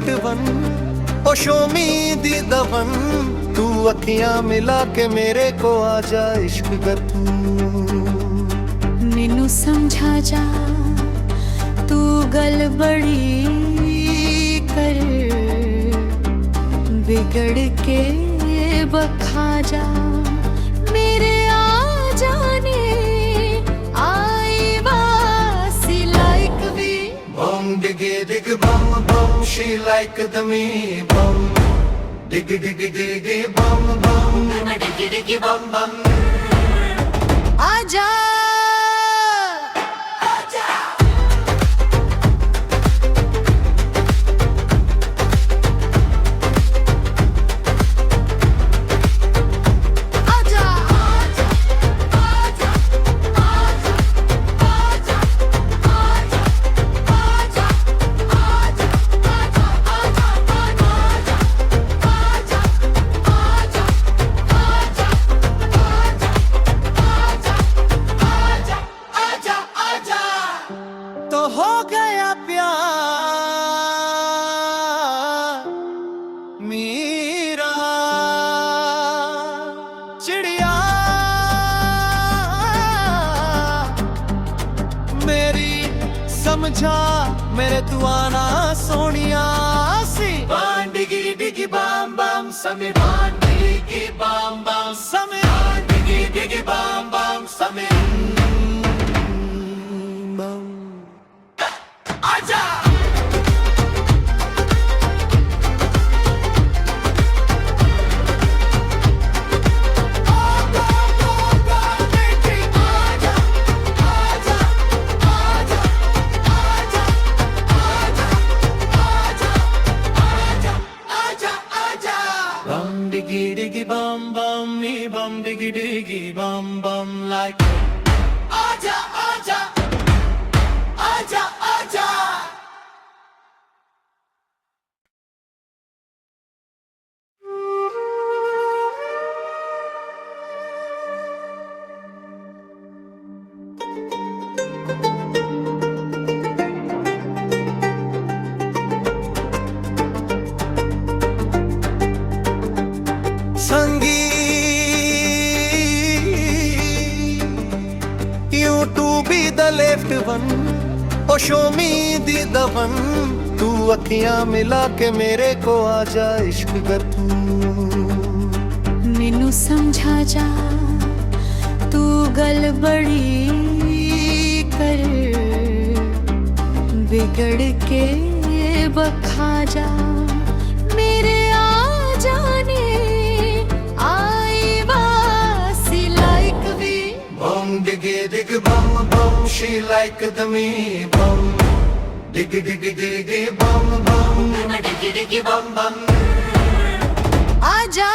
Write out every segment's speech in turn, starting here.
Left one oh show me the दवन तू अखियां मिला के मेरे को आ जा इश्क कर तू मैनू समझा जा तू गल बड़ी कर बिगड़ के बखा जा मेरे आ जाने आई वासी like we bum diggy dig bum bum she like the me bum diggy diggy diggy bum bum diggy diggy bum bum आजा हो गया प्यार मेरा चिड़िया मेरी समझा मेरे तू आना सोनिया सी बान डिगी डिगी बाम बाम समय बान डिगी बाम बाम समय डिगी डिगी बाम बाम समय diggy diggy bum bum me bum diggy diggy bum bum like aja aja aja aja the left one oh show me the दवन तू अखियां मिला के मेरे को आ जा इश्क कर तू मैनू समझा जा तू गल बड़ी कर बिगड़ के बखा जा मेरे आ जाने आई वासी like we bum diggy dig bum bum she like the me bum diggy diggy diggy bum bum diggy diggy bum bum आजा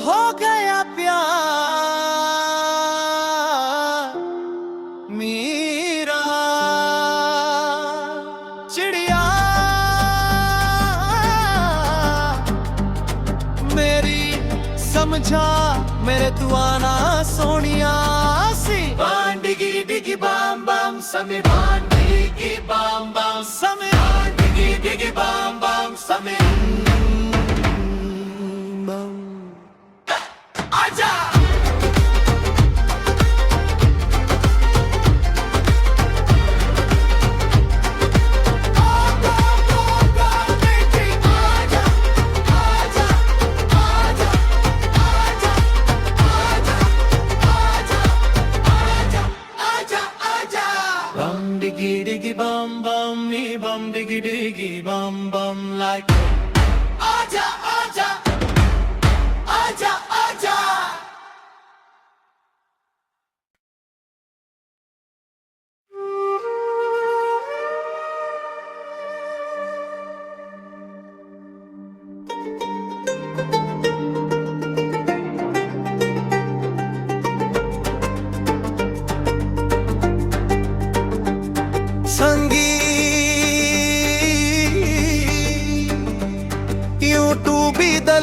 हो गया प्यार मेरा चिड़िया मेरी समझा मेरे तू आना सोनिया सी बान डिगी डिगी बाम बाम समय बान डिगी बाम बाम समय डिगी डिगी बाम बाम समय diggy diggy bum bum me bum diggy diggy bum bum like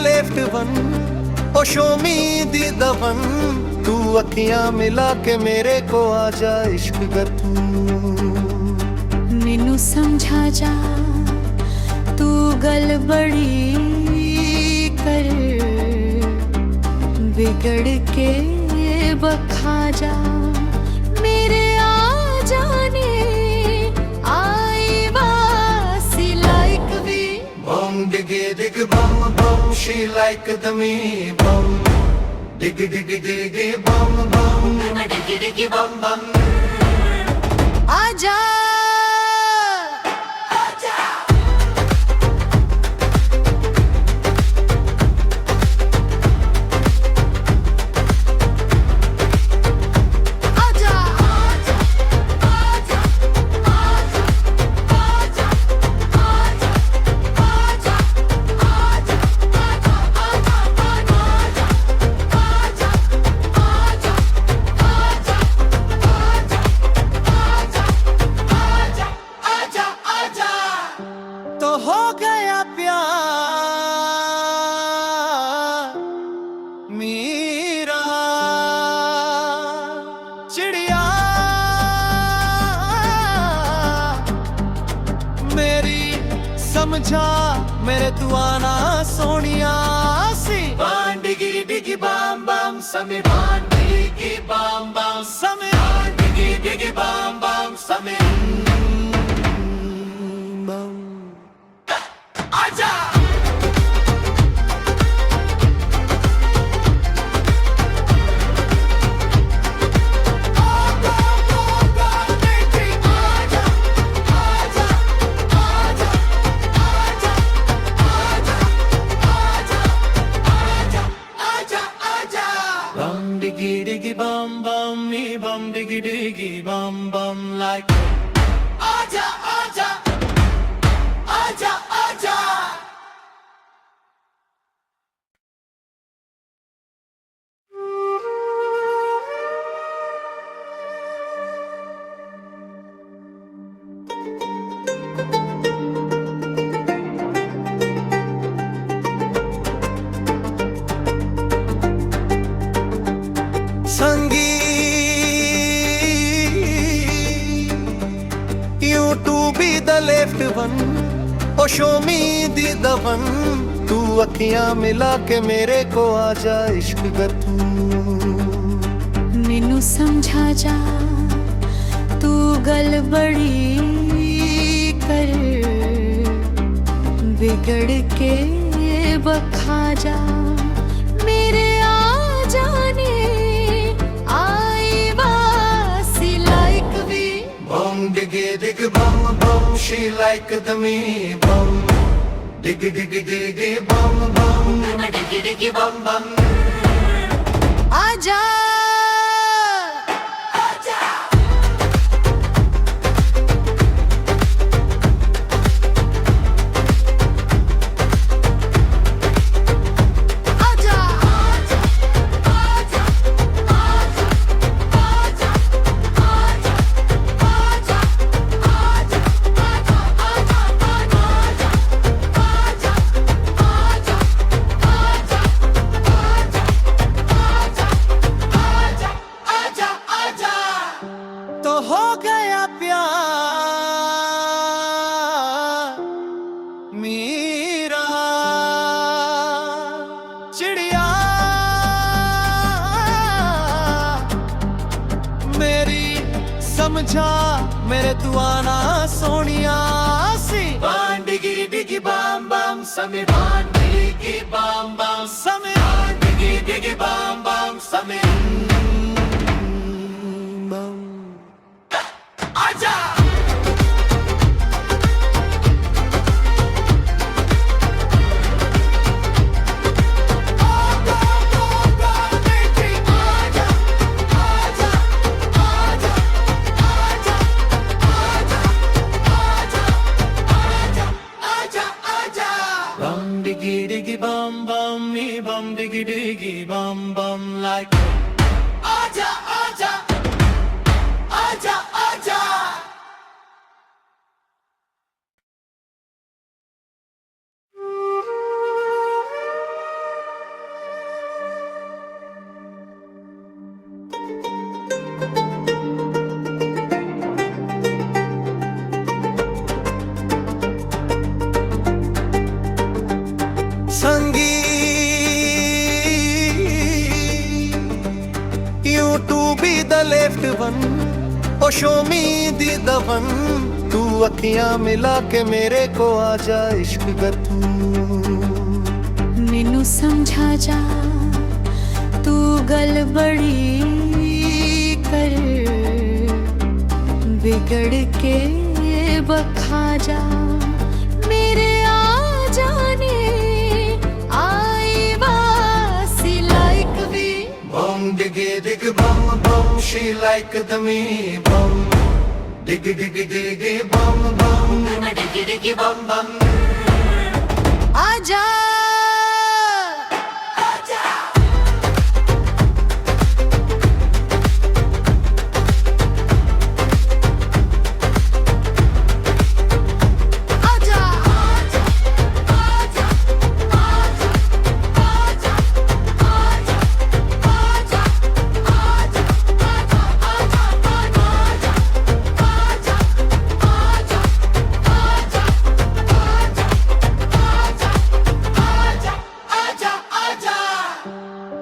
left one oh show me the दवन तू अखियां मिला के मेरे को आ जा इश्क कर तू मैनू समझा जा तू गल बड़ी कर बिगड़ के बखा जा मेरे आ जाने आई वासी like we bum diggy dig bum bum she like the me bum diggy diggy diggy bum bum diggy diggy bum bum आजा तो हो गया प्यार मेरा चिड़िया मेरी समझा मेरे तू आना सोनिया सी बान डिगी डिगी बाम बाम समी बान डिगी बाम बाम समी बान डिगी डिगी बाम बाम समी आजा bum diggy diggy bum bum me bum diggy diggy bum bum like aja aja aja aja You to be the left one O show me the दवन तू अखियां मिला के मेरे को आ जा इश्क कर तू मैनू समझा जा तू गल बड़ी कर बिगड़ के बखा जा मेरे आ जाने आई वासी like we bum diggy dig bum bum she like the me bum diggy diggy diggy bum bum diggy diggy bum bum आजा तो हो गया प्यार मेरा चिड़िया मेरी समझा मेरे तू आना सोनिया सी बान डिगी डिगी बाम बाम समी बान डिगी बाम बाम समी बान डिगी डिगी बाम बाम समी आजा bum diggy diggy bum bum me bum diggy diggy bum bum like aja aja aja aja left one oh show me the the one तू अखियां मिला के मेरे को आ जा इश्क गतू मैनू समझा जा तू गल बड़ी कर बिगड़ के बखा जा मेरे आ जाने आई वासी like we bum diggy dig bum bum she like the me bum diggy diggy diggy bum bum diggy diggy bum bum आजा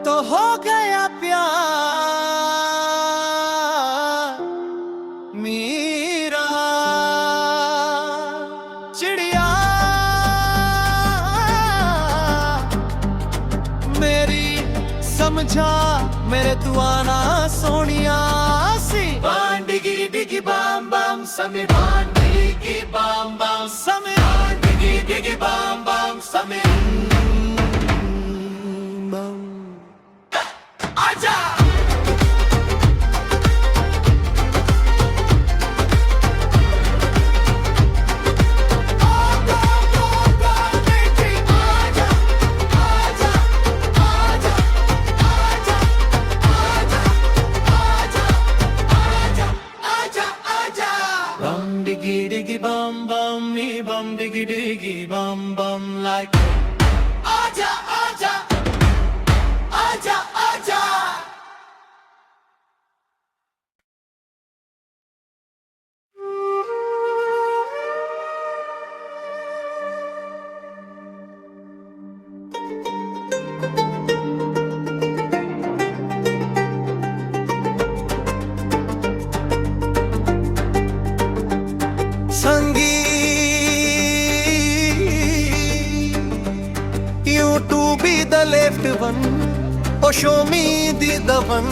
तो हो गया प्यार मेरा चिड़िया मेरी समझा मेरे तू आना सोनिया सी बान डिगी डिगी बाम बाम समी बान डिगी बाम बाम समी बान डिगी डिगी बाम बाम समी आजा bum diggy diggy bum bum me bum diggy diggy bum bum like aja aja aja aja संगी you to be the left one oh show me the the one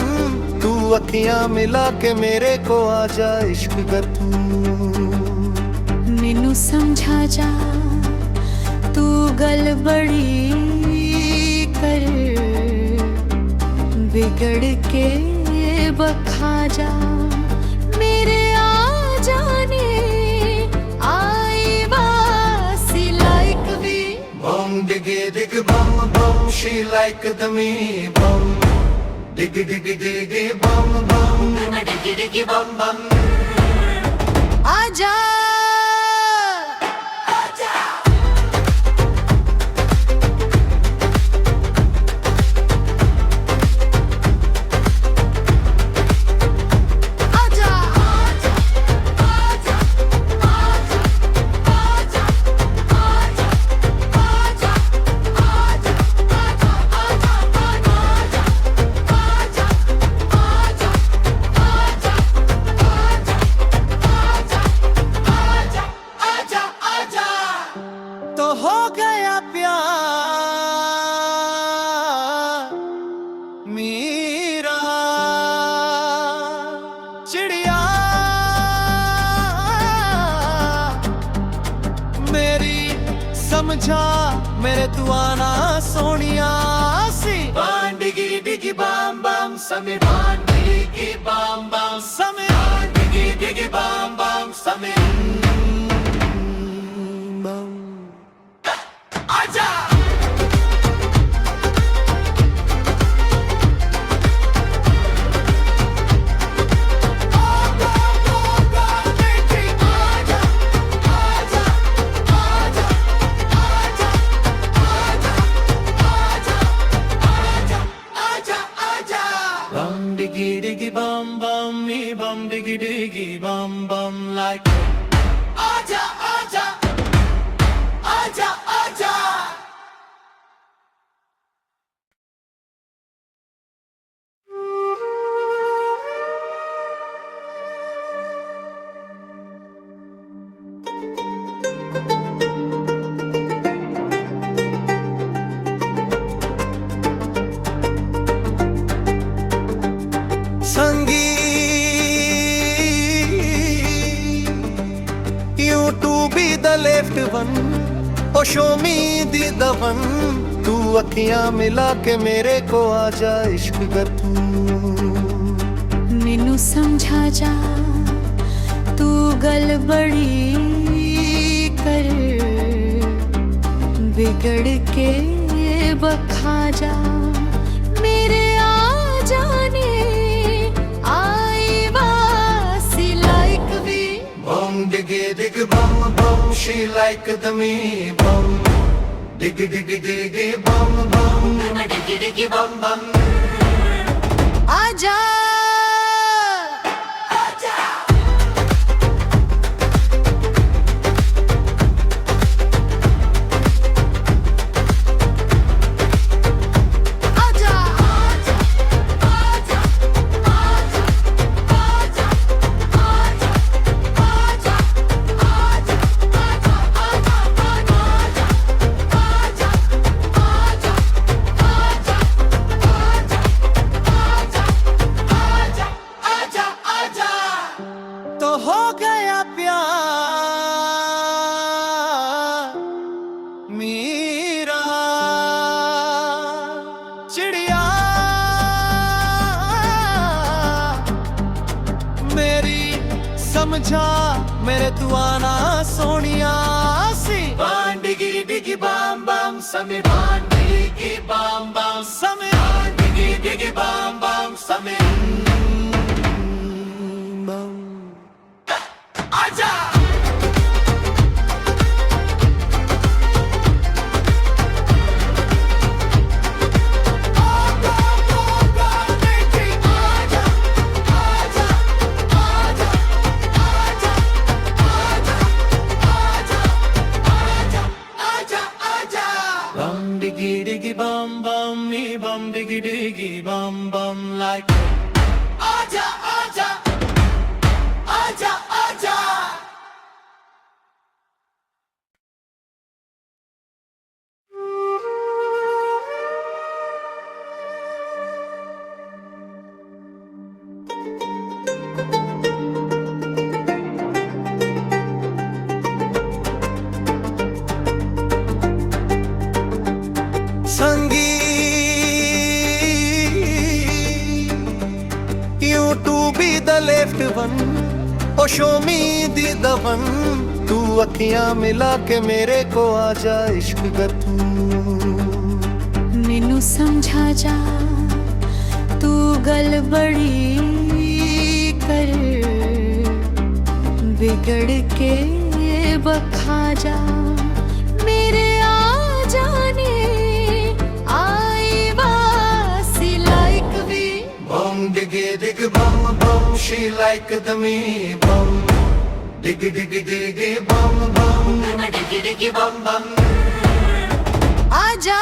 तू अखियां मिला के मेरे को आ जा इश्क गतू मैनू समझा जा तू गल बड़ी कर बिगड़ के बखा जा मेरे आ जाने आई वासी like we bum diggy dig bum bum she like the me bum diggy diggy diggy bum bum diggy diggy bum bum आजा तो हो गया प्यार मेरा चिड़िया मेरी समझा मेरे तू आना सोनिया सी बान डिगी डिगी बाम बाम समी बान डिगी बाम बाम समी बान डिगी डिगी बाम बाम समी आजा bum diggy diggy bum bum me bum diggy diggy bum bum like aja aja aja aja one oh show me the दवन तू अखियां मिला के मेरे को आ जा इश्क कर तू मैनू समझा जा तू गल बड़ी कर बिगड़ के बखा जा मेरे आ जाने आई वासी like we bum diggy dig bum bum she like the me bum diggy diggy diggy bum bum diggy diggy bum bum आजा हो गया प्यार मेरा चिड़िया मेरी समझा मेरे तू आना सोनिया सी बान डिगी डिगी बाम बाम समी बान डिगी बाम बाम समी बान डिगी डिगी बाम बाम समी diggy diggy bum bum me bum diggy diggy bum bum like aja aja aja aja the left one oh show me the दवन तू अखियां मिला के मेरे को आ जा इश्क कर तू मैनू समझा जा तू गल बड़ी कर बिगड़ के बखा जा मेरे आ जाने आई वासी like we bum diggy dig bum bum she like the me bum diggy diggy diggy bum bum diggy diggy bum bum आजा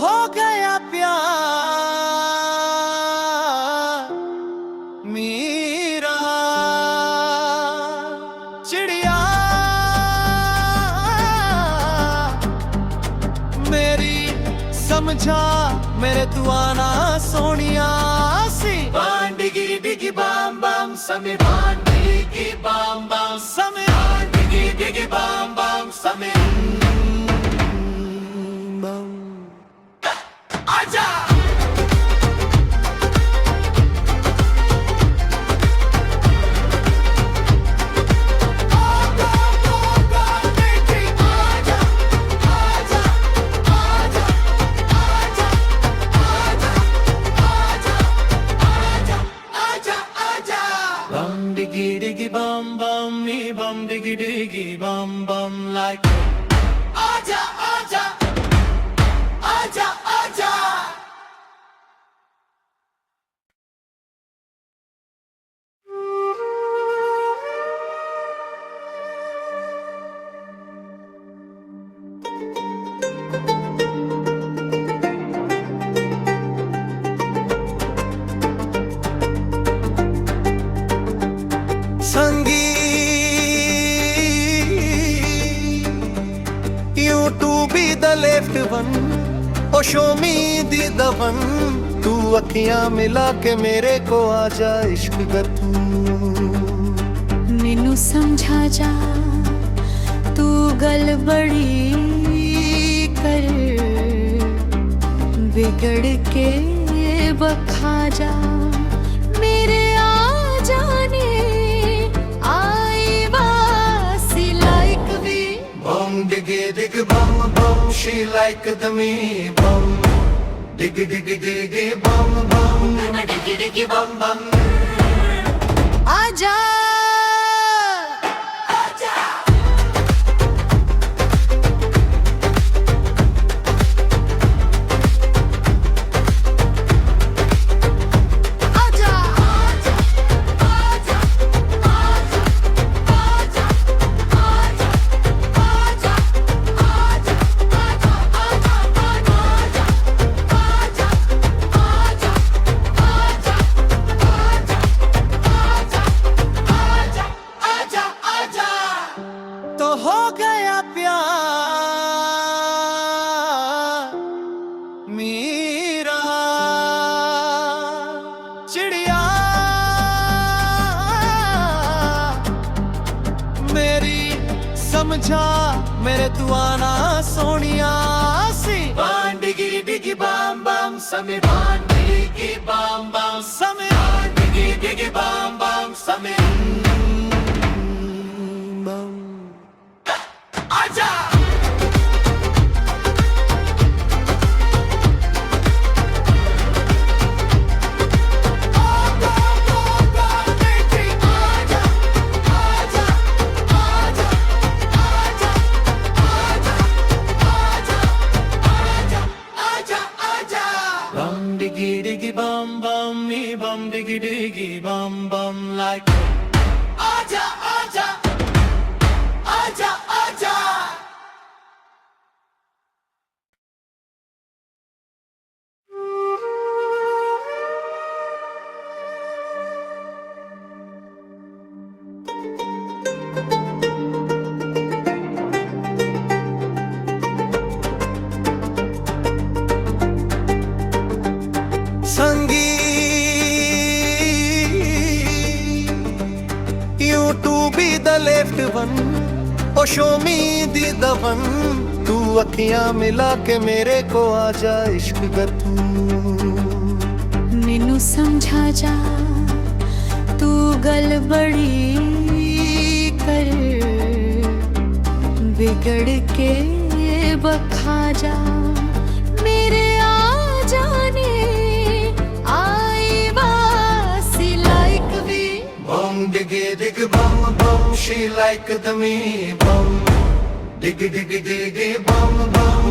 हो गया प्यार मेरा चिड़िया मेरी समझा मेरे तू आना सोनिया सी बान डिगी डिगी बाम बाम समी बान डिगी बाम बाम समी बान डिगी डिगी बाम बाम समी आजा bum diggy diggy bum bum me bum diggy diggy bum bum like the left one, oh show me the one. तू अखियां मिला के मेरे को आजा इश्क कर तू. मैनू समझा जा तू गल बड़ी कर बिगड़ के बखा जा मेरे आ जाने आई वासी like we. Bum diggy dig bum bum, she like the me bum. Diggy diggy diggy bum bum, diggy diggy bum bum. आजा तो हो गया प्यार मेरा चिड़िया मेरी समझा मेरे तू आना सोनिया सी. बान डिगी डिगी बाम बाम समी बान डिगी बाम बाम समी बान डिगी डिगी बाम बाम समी आजा. Bum diggy diggy bum bum, me bum diggy diggy bum bum like. Aja aja, aja aja. संगी you to be the left one, oh show me the one. तू अखियां मिला के मेरे को आजा इश्क कर तू. मैनू समझा जा तू गल बड़ी कर बिगड़ के बखा जा मेरे आ जाने आई वासी like we. Bum diggy dig bum bum, she like the me bum. Diggy diggy diggy bum bum.